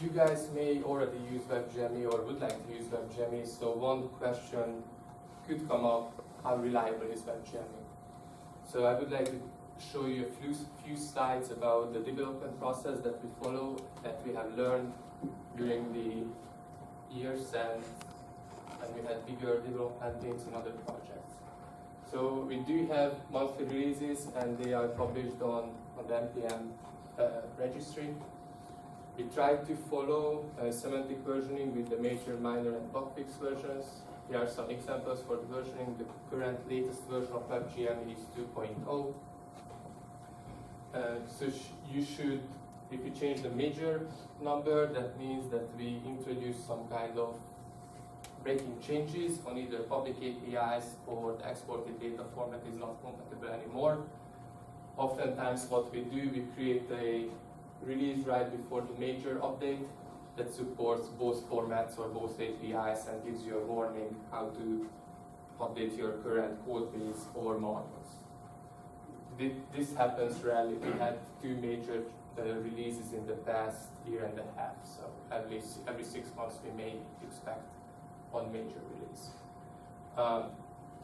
you guys may already use WebGME or would like to use WebGME, so one question could come up: how reliable is WebGME? So I would like to show you a few slides about the development process that we follow, that we have learned during the years and we had bigger development teams in other projects. So we do have monthly releases, and they are published on the NPM registry. We try to follow semantic versioning with the major, minor, and bug fix versions. Here are some examples for the versioning. The current latest version of WebGME is 2.0. So you should, if you change the major number, that means that we introduce some kind of breaking changes on either public APIs or the exported data format is not compatible anymore. Oftentimes what we do, we create a release right before the major update that supports both formats or both APIs and gives you a warning how to update your current code base or modules. This happens rarely. We had 2 major releases in the past year and a half, so every 6 months we may expect one major release.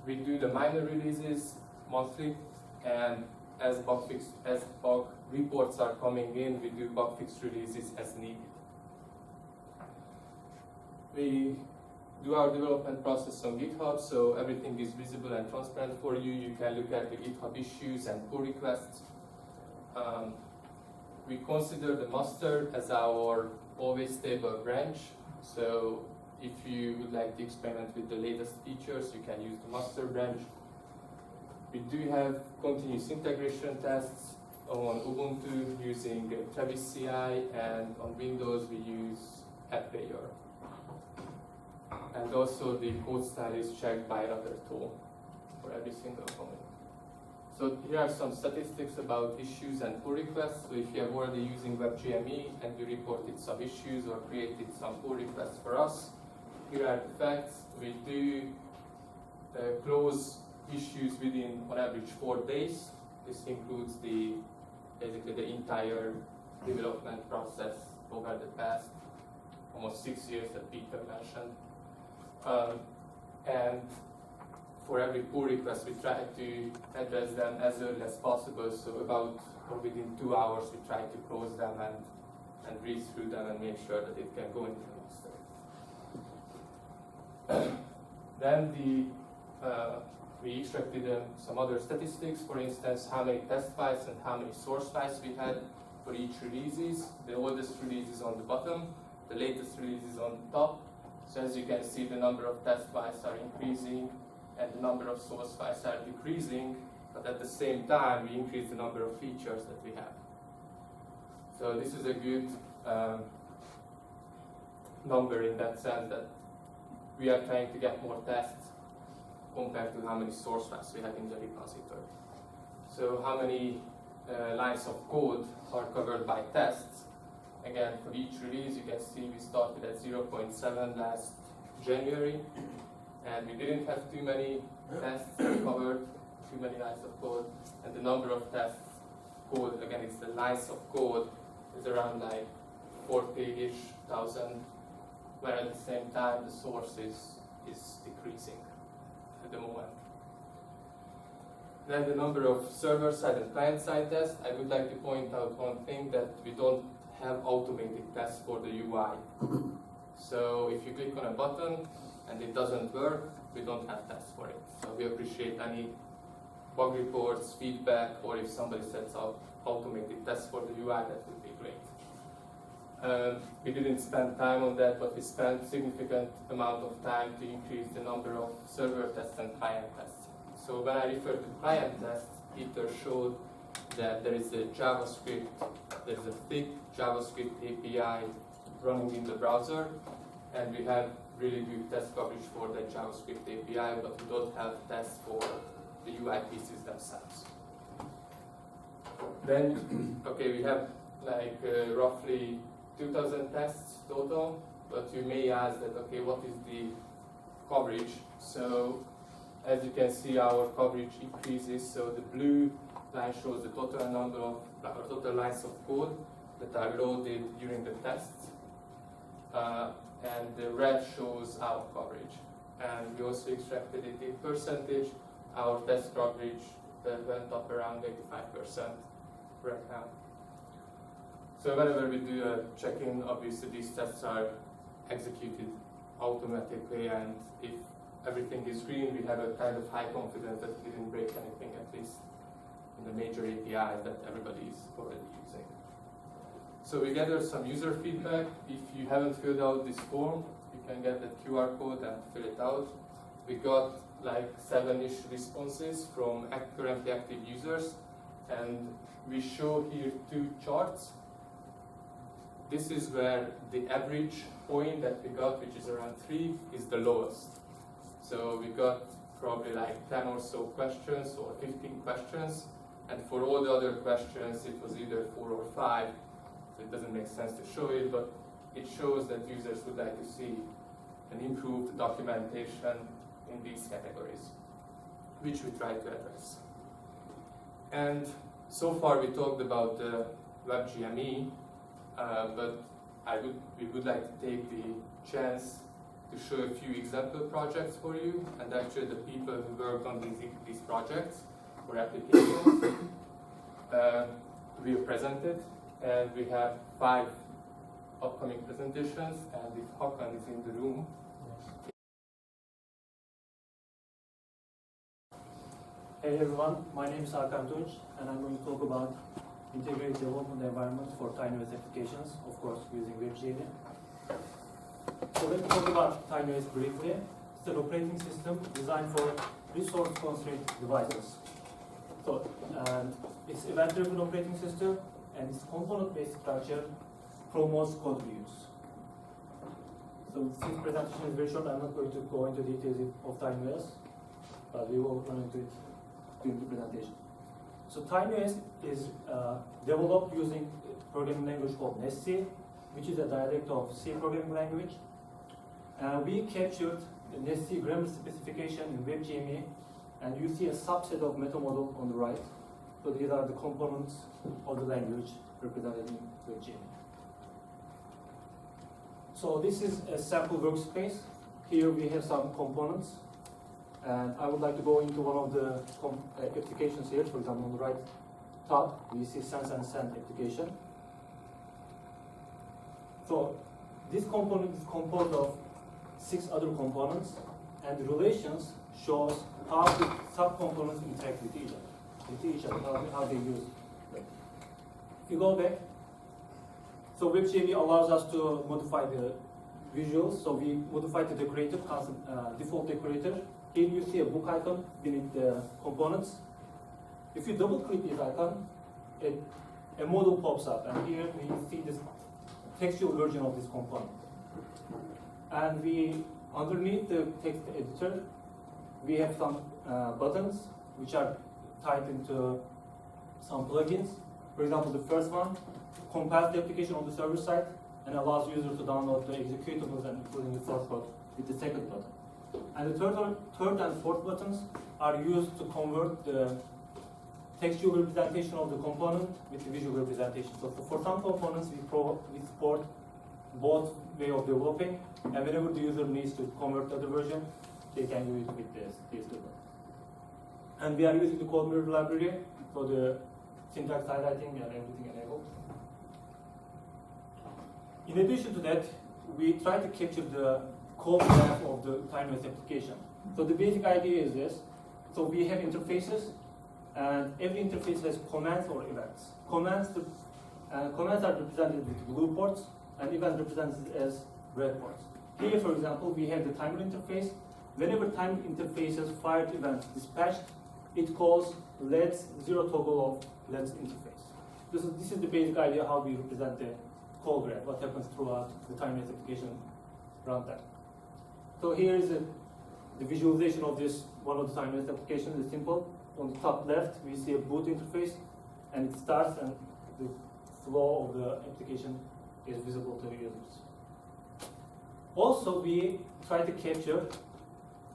We do the minor releases monthly, and as bug reports are coming in, we do bug fix releases as needed. We do our development process on GitHub, so everything is visible and transparent for you. You can look at the GitHub issues and pull requests. We consider the master as our always stable branch, so if you would like to experiment with the latest features, you can use the master branch. We do have continuous integration tests on Ubuntu using Travis CI, and on Windows we use AppLayer. And also the code style is checked by another tool for every single comment. So here are some statistics about issues and pull requests. So if you are already using WebGME and you reported some issues or created some pull requests for us, here are the facts. We do close issues within, on average, 4 days. This includes basically the entire development process over the past almost 6 years that Peter mentioned. And for every pull request, we try to address them as early as possible. So about or within 2 hours, we try to close them and read through them and make sure that it can go into the master. Then we extracted some other statistics. For instance, how many test files and how many source files we had for each releases. The oldest release is on the bottom, the latest release is on the top. So as you can see, the number of test files are increasing and the number of source files are decreasing, but at the same time, we increase the number of features that we have. So this is a good number in that sense that we are trying to get more tests compared to how many source files we have in the repository. So how many lines of code are covered by tests? Again, for each release, you can see we started at 0.7 last January, and we didn't have too many tests covered, too many lines of code, and the number of tests code, again, it's the lines of code, is around like 40-ish thousand, where at the same time the source is decreasing at the moment. Then the number of server-side and client-side tests. I would like to point out one thing, that we don't have automated tests for the UI. So if you click on a button and it doesn't work, we don't have tests for it. So we appreciate any bug reports, feedback, or if somebody sets out automated tests for the UI, that would be great. We didn't spend time on that, but we spent significant amount of time to increase the number of server tests and client tests. So when I refer to client tests, Peter showed that there is a JavaScript, there's a thick JavaScript API running in the browser, and we have really good test coverage for the JavaScript API, but we don't have tests for the UI pieces themselves. Then, okay, we have like roughly 2,000 tests total, but you may ask that, okay, what is the coverage? So, as you can see, our coverage increases. So the blue line shows the total number of, or total lines of code that are loaded during the tests. and the red shows our coverage. And we also extracted it in percentage. Our test coverage went up around 85% right now. So whenever we do a check-in, obviously these tests are executed automatically, and if everything is green, we have a kind of high confidence that we didn't break anything, at least in the major APIs that everybody is already using. So we gathered some user feedback. If you haven't filled out this form, you can get that QR code and fill it out. We got like 7-ish responses from currently active users, and we show here 2 charts. This is where the average point that we got, which is around 3, is the lowest. So we got probably like 10 or so questions or 15 questions, and for all the other questions it was either 4 or 5, so it doesn't make sense to show it, but it shows that users would like to see an improved documentation in these categories, which we try to address. And so far we talked about the WebGME, but we would like to take the chance to show a few example projects for you, and actually the people who worked on these projects or applications will present it, and we have 5 upcoming presentations, and if Hakan is in the room. Hey everyone, my name is Hakan, and I'm going to talk about integrated development environment for TinyOS applications, of course using WebGME. So let me talk about TinyOS briefly. It's an operating system designed for resource-constrained devices. So it's event-driven operating system, and its component-based structure promotes code reuse. So since presentation is very short, I'm not going to go into details of TinyOS, but we will run into it during the presentation. So TinyOS is developed using a programming language called NetC, which is a dialect of C programming language. We captured the NetC grammar specification in WebGME, and you see a subset of meta model on the right. So these are the components of the language represented in WebGME. So this is a sample workspace. Here we have some components. And I would like to go into one of the applications here. For example, on the right top, we see Sense and Send application. So this component is composed of 6 other components, and the relations shows how the subcomponents interact with each other, how they use them. If you go back, so WebGME allows us to modify the visuals. So we modified the decorator, default decorator. Here you see a book icon beneath the components. If you double click this icon, a model pops up, and here we see this textual version of this component. And underneath the text editor, we have some buttons which are tied into some plugins. For example, the first one compiles the application on the server side and allows users to download the executables and including the source code with the second button. And the third and fourth buttons are used to convert the textual representation of the component with the visual representation. So for some components, we support both way of developing, and whenever the user needs to convert to the version, they can use it with these two buttons. And we are using the code mirror library for the syntax highlighting and everything enabled. In addition to that, we try to capture the code graph of the TinyOS application. So the basic idea is this. So we have interfaces, and every interface has commands or events. Commands are represented with blue ports, and events represented as red ports. Here, for example, we have the timer interface. Whenever timer interfaces fired events dispatched, it calls let's zero toggle of let's interface. This is the basic idea how we represent the call graph, what happens throughout the TinyOS application runtime. So here is the visualization of this one of the TinyOS applications. It's simple. On the top left, we see a boot interface, and it starts, and the flow of the application is visible to the users. Also, we try to capture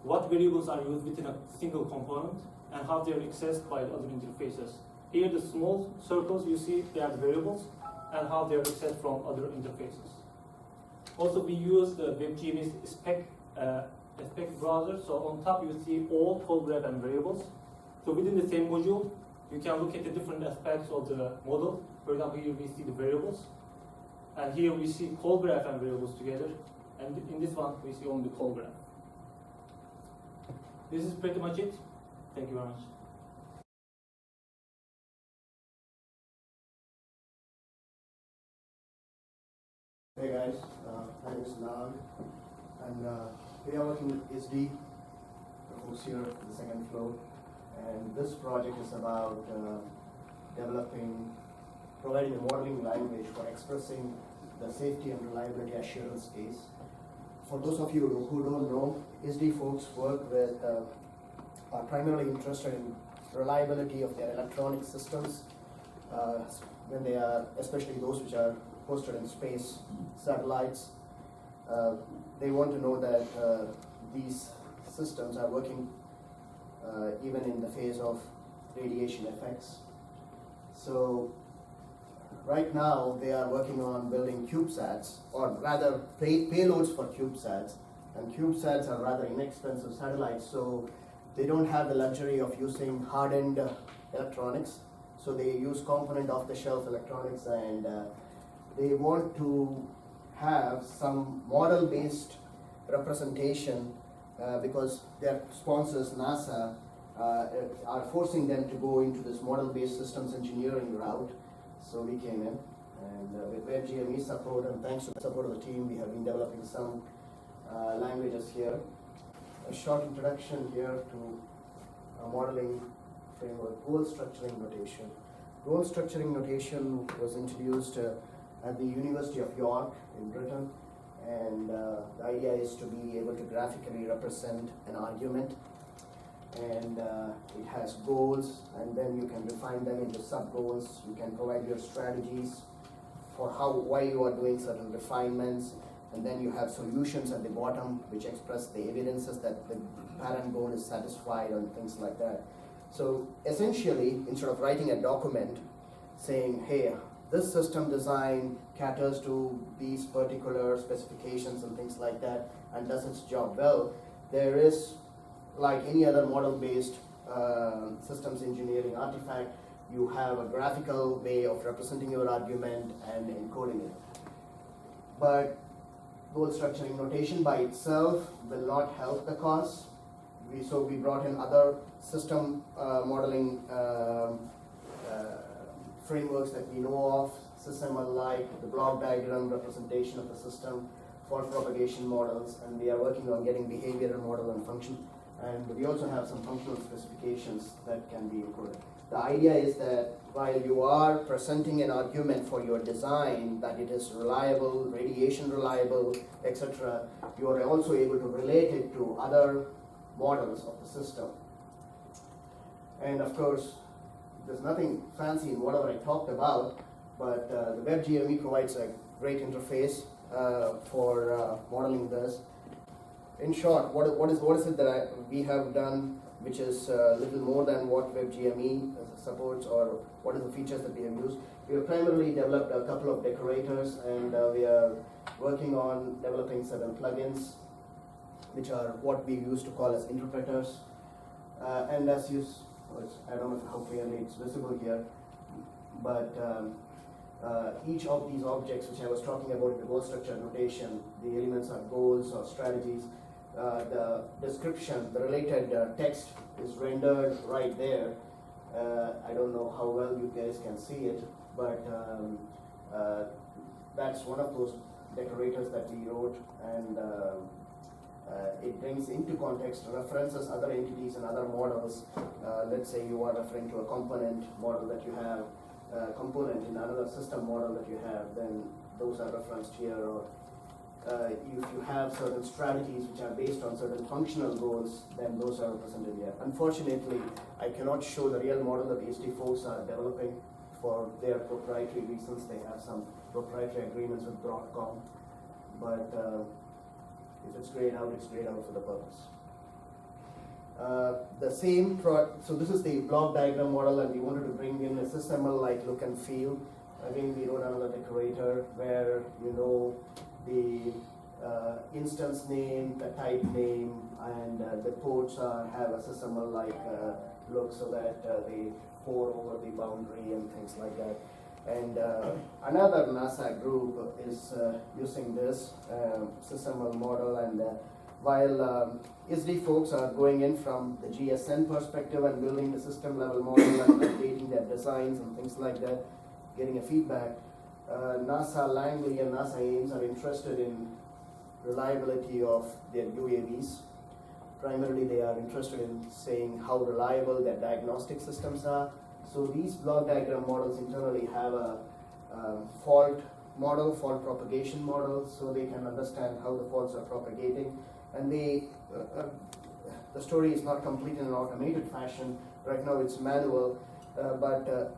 what variables are used within a single component and how they are accessed by other interfaces. Here, the small circles you see, they are the variables, and how they are accessed from other interfaces. Also, we use the WebGME spec browser. So on top, you see all call graph and variables. So within the same module, you can look at the different aspects of the model. For example, here we see the variables, and here we see call graph and variables together. And in this one, we see only the call graph. This is pretty much it. Thank you very much. Hey guys, my name is Nag, and we are working with SD, the folks here on the second floor, and this project is about providing a modeling language for expressing the safety and reliability assurance case. For those of you who don't know, SD folks work with, are primarily interested in reliability of their electronic systems when they are, especially those which are hosted in space satellites. They want to know that these systems are working even in the face of radiation effects. So right now they are working on building CubeSats, or rather payloads for CubeSats, and CubeSats are rather inexpensive satellites, so they don't have the luxury of using hardened electronics, so they use component off-the-shelf electronics, and they want to have some model-based representation because their sponsors, NASA, are forcing them to go into this model-based systems engineering route. So we came in, and with WebGME support, and thanks to the support of the team, we have been developing some languages here. A short introduction here to a modeling framework, goal structuring notation. Goal structuring notation was introduced at the University of York in Britain, and the idea is to be able to graphically represent an argument, and it has goals, and then you can define them into sub-goals. You can provide your strategies for why you are doing certain refinements, and then you have solutions at the bottom which express the evidences that the parent goal is satisfied and things like that. So essentially, instead of writing a document saying, hey, this system design caters to these particular specifications and things like that and does its job well, there is, like any other model-based systems engineering artifact, you have a graphical way of representing your argument and encoding it. But goal structuring notation by itself will not help the cause. So we brought in other system modeling frameworks that we know of, SysML, like the block diagram representation of the system, fault propagation models, and we are working on getting behavioral model and function. And we also have some functional specifications that can be encoded. The idea is that while you are presenting an argument for your design, that it is reliable, radiation reliable, etc., you are also able to relate it to other models of the system. And of course, there's nothing fancy in whatever I talked about, but the WebGME provides a great interface for modeling this. In short, what is it that we have done which is a little more than what WebGME supports, or what are the features that we have used? We have primarily developed a couple of decorators, and we are working on developing certain plugins which are what we used to call as interpreters. And as you, I don't know how clearly it's visible here, but each of these objects which I was talking about in the goal structure notation, the elements are goals or strategies. The description, the related text is rendered right there. I don't know how well you guys can see it, but that's one of those decorators that we wrote, and it brings into context references other entities and other models. Let's say you are referring to a component model that you have, a component in another system model that you have, then those are referenced here. Or if you have certain strategies which are based on certain functional goals, then those are represented here. Unfortunately, I cannot show the real model that the SD folks are developing for their proprietary reasons. They have some proprietary agreements with Broadcom, but if it's grayed out, it's grayed out for the purpose. So this is the block diagram model, and we wanted to bring in a SysML-like look and feel. Again, we wrote another decorator where the instance name, the type name, and the ports have a SysML-like look so that they pour over the boundary and things like that. And another NASA group is using this SysML model, and while ISD folks are going in from the GSN perspective and building the system level model and updating their designs and things like that, getting a feedback, NASA Langley and NASA Ames are interested in reliability of their UAVs. Primarily, they are interested in saying how reliable their diagnostic systems are. So these block diagram models internally have a fault model, fault propagation model, so they can understand how the faults are propagating. And they, the story is not complete in an automated fashion. Right now it's manual, but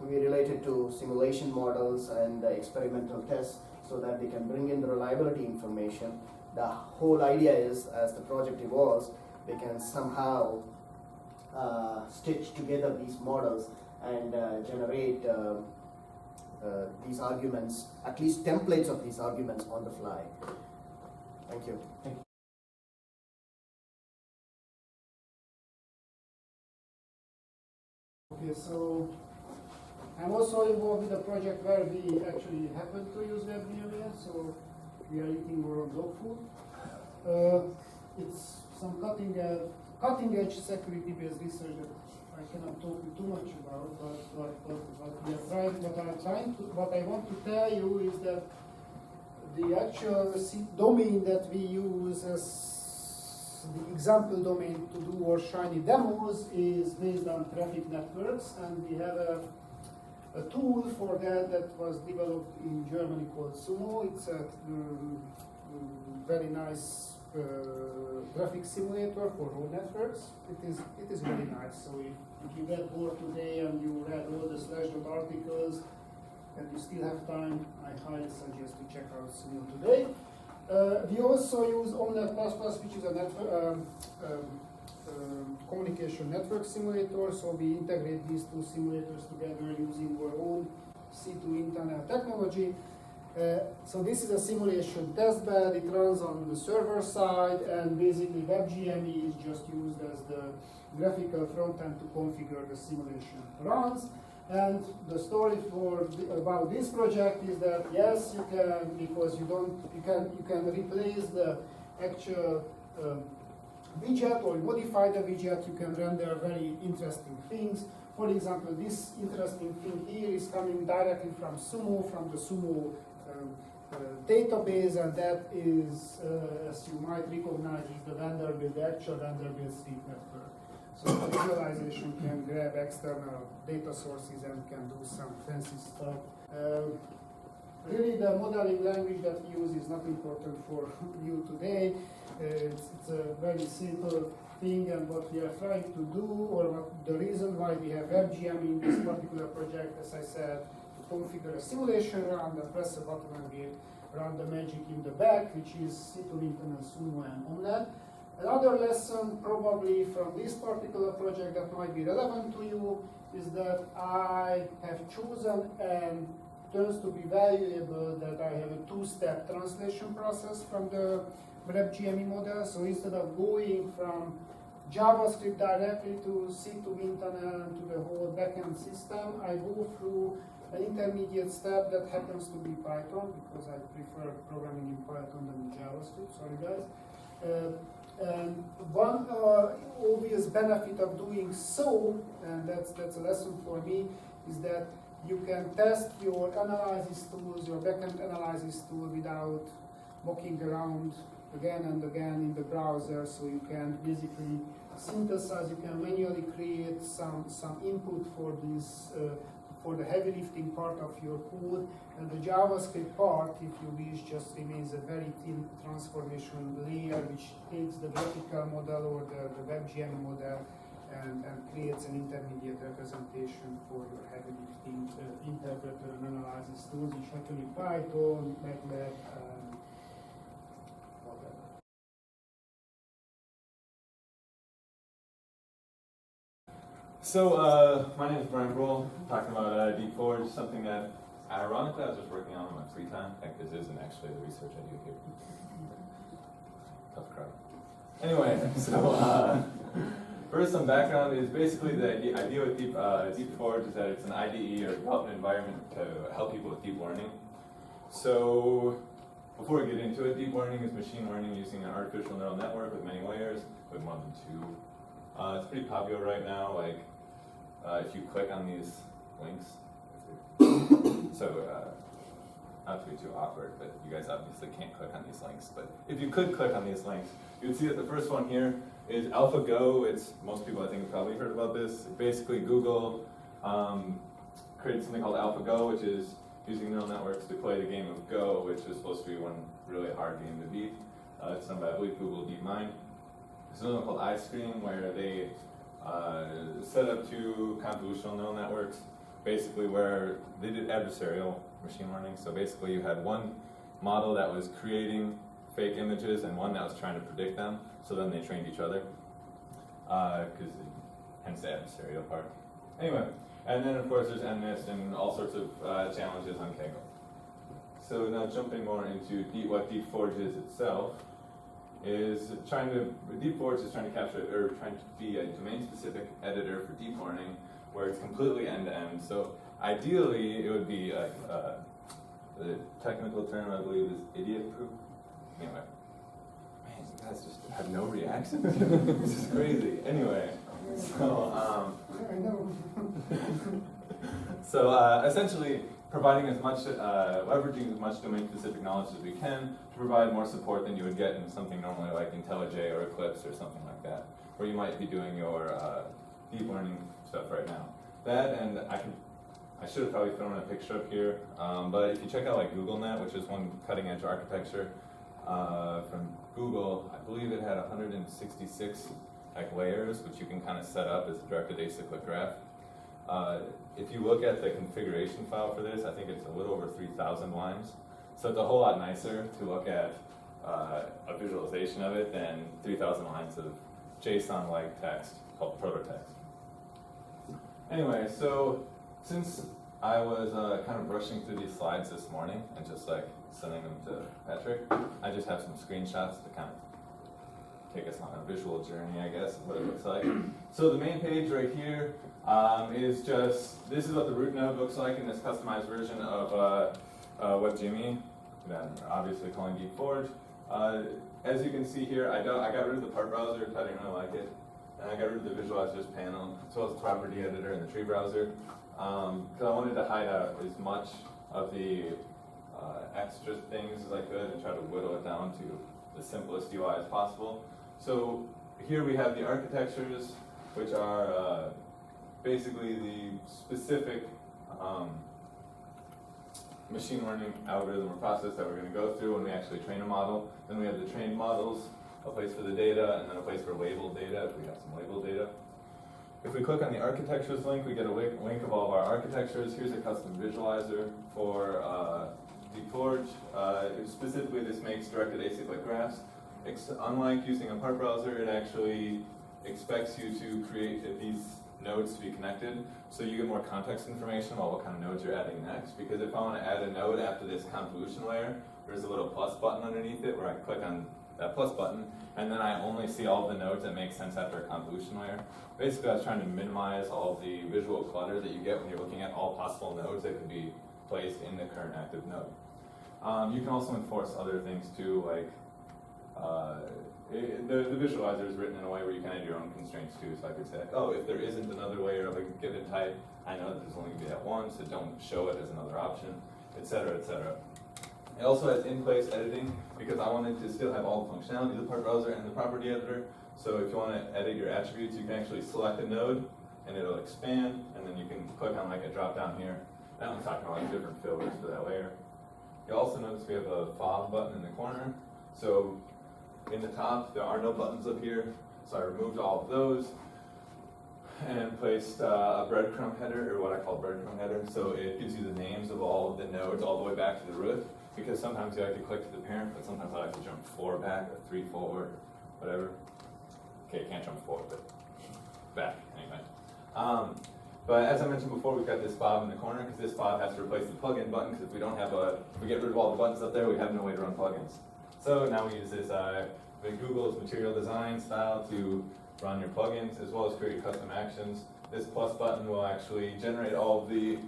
we relate it to simulation models and experimental tests so that they can bring in the reliability information. The whole idea is, as the project evolves, they can somehow stitch together these models and generate these arguments, at least templates of these arguments on the fly. Thank you. Okay, so I'm also involved in a project where we actually happen to use WebGME, so we are eating our own dog food. It's some cutting edge security based research that I cannot talk too much about, but what I want to tell you is that the actual domain that we use as the example domain to do our shiny demos is based on traffic networks, and we have a tool for that was developed in Germany called Sumo. It's a very nice traffic simulator for road networks. It is really nice. So if you get bored today and you read all the Slashdot articles and you still have time, I highly suggest to check out Sumo today. We also use Omnet++, which is a communication network simulator. So we integrate these two simulators together using our own C2 internal technology. So this is a simulation testbed. It runs on the server side, and basically WebGME is just used as the graphical front end to configure the simulation runs. And the story about this project is that yes, you can, because you can replace the actual widget or modify the widget. You can render very interesting things. For example, this interesting thing here is coming directly from Sumo, from the Sumo database, and that is, as you might recognize, is the Vanderbilt, the actual Vanderbilt Street network. So the visualization can grab external data sources and can do some fancy stuff. Really, the modeling language that we use is not important for you today. It's a very simple thing, and what we are trying to do, or what the reason why we have WebGME in this particular project, as I said, to configure a simulation run, and press a button and we run the magic in the back, which is C2 internal Sumo and Omnet. Another lesson probably from this particular project that might be relevant to you is that I have chosen, and turns to be valuable, that I have a two-step translation process from the WebGME model. So instead of going from JavaScript directly to C2 internal and to the whole backend system, I go through an intermediate step that happens to be Python, because I prefer programming in Python than in JavaScript. Sorry guys. And one obvious benefit of doing so, and that's a lesson for me, is that you can test your analysis tools, your backend analysis tool, without mucking around again and again in the browser. So you can basically synthesize, you can manually create some input for this, for the heavy lifting part of your code, and the JavaScript part, if you wish, just remains a very thin transformation layer which takes the graphical model or the WebGME model and creates an intermediate representation for your heavy lifting interpreter and analysis tools, which actually Python, MATLAB, whatever. So my name is Brian Brohl, talking about DForge, something that Ironically, I was just working on it in my free time. Like, this isn't actually the research I do here. Tough crowd. Anyway, so first, some background is basically the idea with Deep Forge is that it's an IDE or development environment to help people with deep learning. So before we get into it, deep learning is machine learning using an artificial neural network with many layers, with more than 2. It's pretty popular right now. Like, if you click on these links, so not to be too awkward, but you guys obviously can't click on these links. But if you could click on these links, you would see that the first one here is AlphaGo. It's most people I think have probably heard about this. Basically, Google created something called AlphaGo, which is using neural networks to play the game of Go, which is supposed to be one really hard game to beat. It's done by, I believe, Google DeepMind. There's another one called iStream, where they set up 2 convolutional neural networks, basically where they did adversarial machine learning. So basically you had one model that was creating fake images and one that was trying to predict them. So then they trained each other, hence the adversarial part. Anyway, and then of course there's MNIST and all sorts of challenges on Kaggle. So now jumping more into what Deep Forge is itself, is Deep Forge is trying to capture, or trying to be a domain-specific editor for deep learning, where it's completely end-to-end. So ideally, it would be like, the technical term I believe is idiot-proof. Anyway, man, you guys just have no reaction. This is crazy. Anyway, so essentially, providing as much, leveraging as much domain-specific knowledge as we can to provide more support than you would get in something normally like IntelliJ or Eclipse or something like that, where you might be doing your deep learning stuff right now. That, and I should have probably thrown a picture up here, but if you check out like GoogleNet, which is one cutting-edge architecture from Google, I believe it had 166 like layers, which you can kind of set up as a directed acyclic graph. If you look at the configuration file for this, I think it's a little over 3,000 lines. So it's a whole lot nicer to look at a visualization of it than 3,000 lines of JSON-like text called prototext. Anyway, so since I was kind of brushing through these slides this morning and just like sending them to Patrick, I just have some screenshots to kind of take us on a visual journey, I guess, of what it looks like. So the main page right here is just, this is what the root node looks like in this customized version of WebGME, that I'm obviously calling Deep Forge. As you can see here, I got rid of the part browser because I didn't really like it. And I got rid of the visualizers panel, as well as the property editor and the tree browser, because I wanted to hide out as much of the extra things as I could and try to whittle it down to the simplest UI as possible. So here we have the architectures, which are basically the specific machine learning algorithm or process that we're going to go through when we actually train a model. Then we have the trained models, a place for the data, and then a place for labeled data if we have some labeled data. If we click on the architectures link, we get a link of all of our architectures. Here's a custom visualizer for Deep Forge. Specifically, this makes directed acyclic graphs. Unlike using a part browser, it actually expects you to create these nodes to be connected, so you get more context information about what kind of nodes you're adding next. Because if I want to add a node after this convolution layer, there's a little plus button underneath it where I click on that plus button, and then I only see all the nodes that make sense after a convolution layer. Basically, I was trying to minimize all the visual clutter that you get when you're looking at all possible nodes that could be placed in the current active node. You can also enforce other things too, like the visualizer is written in a way where you can add your own constraints too. So I could say, oh, if there isn't another layer of a given type, I know that there's only going to be that one, so don't show it as another option, etc., etc. It also has in-place editing, because I wanted to still have all the functionality of the part browser and the property editor. So if you want to edit your attributes, you can actually select a node, and it'll expand, and then you can click on like a drop down here. Now I'm talking about different filters for that layer. You'll also notice we have a fob button in the corner. So in the top, there are no buttons up here, so I removed all of those and placed a breadcrumb header, or what I call breadcrumb header. So it gives you the names of all of the nodes all the way back to the root, because sometimes you like to click to the parent, but sometimes I like to jump 4 back or 3 forward, whatever. Okay, you can't jump forward, but back anyway. But as I mentioned before, we've got this fob in the corner because this fob has to replace the plugin button because if we don't have if we get rid of all the buttons up there, we have no way to run plugins. So now we use this Google's material design style to run your plugins as well as create custom actions. This plus button will actually generate all of the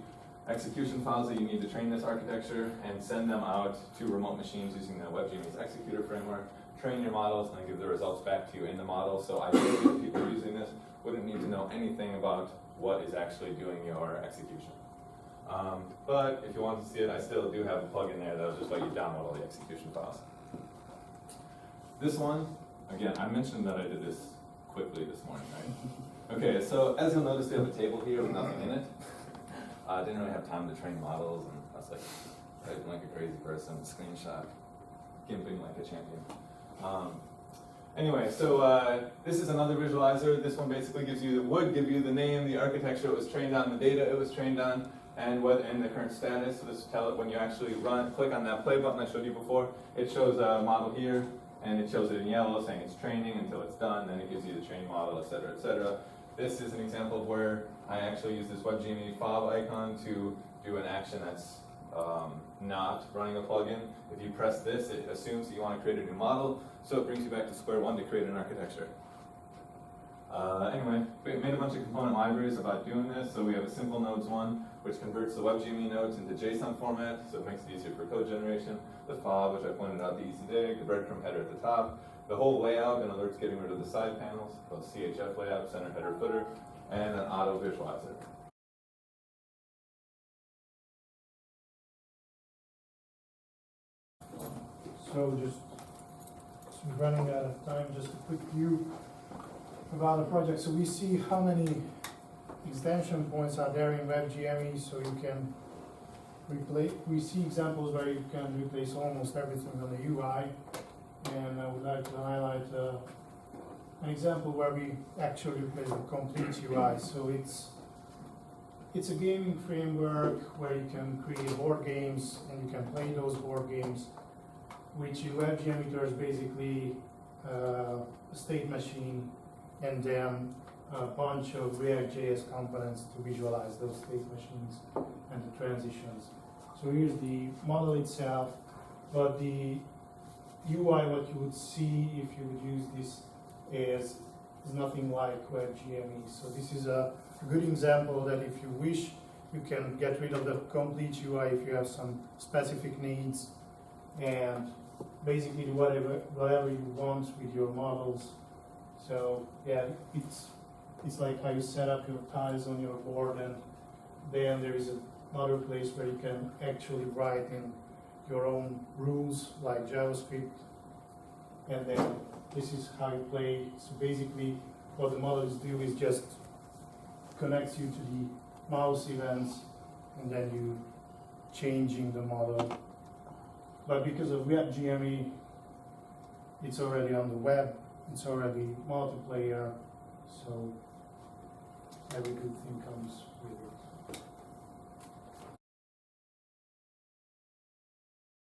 execution files that you need to train this architecture and send them out to remote machines using the WebGME's executor framework, train your models, and then give the results back to you in the model. So ideally, the people using this wouldn't need to know anything about what is actually doing your execution. But if you want to see it, I still do have a plugin there that'll just let you download all the execution files. This one, again, I mentioned that I did this quickly this morning, right? Okay, so as you'll notice, we have a table here with nothing in it. I didn't really have time to train models, and I was like typing like a crazy person, screenshot, gimping like a champion. Anyway, so this is another visualizer. This one basically would give you the name, the architecture it was trained on, the data it was trained on, and the current status. So this will tell it when you actually click on that play button I showed you before. It shows a model here, and it shows it in yellow saying it's training until it's done, then it gives you the trained model, et cetera, et cetera. This is an example of where I actually use this WebGME fob icon to do an action that's not running a plugin. If you press this, it assumes that you want to create a new model, so it brings you back to square one to create an architecture. Anyway, we made a bunch of component libraries about doing this. So we have a simple nodes one, which converts the WebGME nodes into JSON format, so it makes it easier for code generation. The fob, which I pointed out, the easy dig, the breadcrumb header at the top, the whole layout, in other words, getting rid of the side panels, both CHF layout, center, header, footer, and an auto visualizer. So just running out of time, just a quick view about the project. So we see how many extension points are there in WebGME, so you can replace. We see examples where you can replace almost everything on the UI, and I would like to highlight an example where we actually replace the complete UI. So it's a gaming framework where you can create board games and you can play those board games, which in WebGME there's basically a state machine and then a bunch of React.js components to visualize those state machines and the transitions. So here's the model itself, but the UI, what you would see if you would use this is nothing like WebGME. So this is a good example that if you wish, you can get rid of the complete UI if you have some specific needs and basically do whatever you want with your models. So yeah, it's like how you set up your tiles on your board, and then there is another place where you can actually write in your own rules like JavaScript, and then this is how you play. So basically what the models do is just connects you to the mouse events, and then you changing the model. But because of WebGME, it's already on the web, it's already multiplayer, so every good thing comes with it.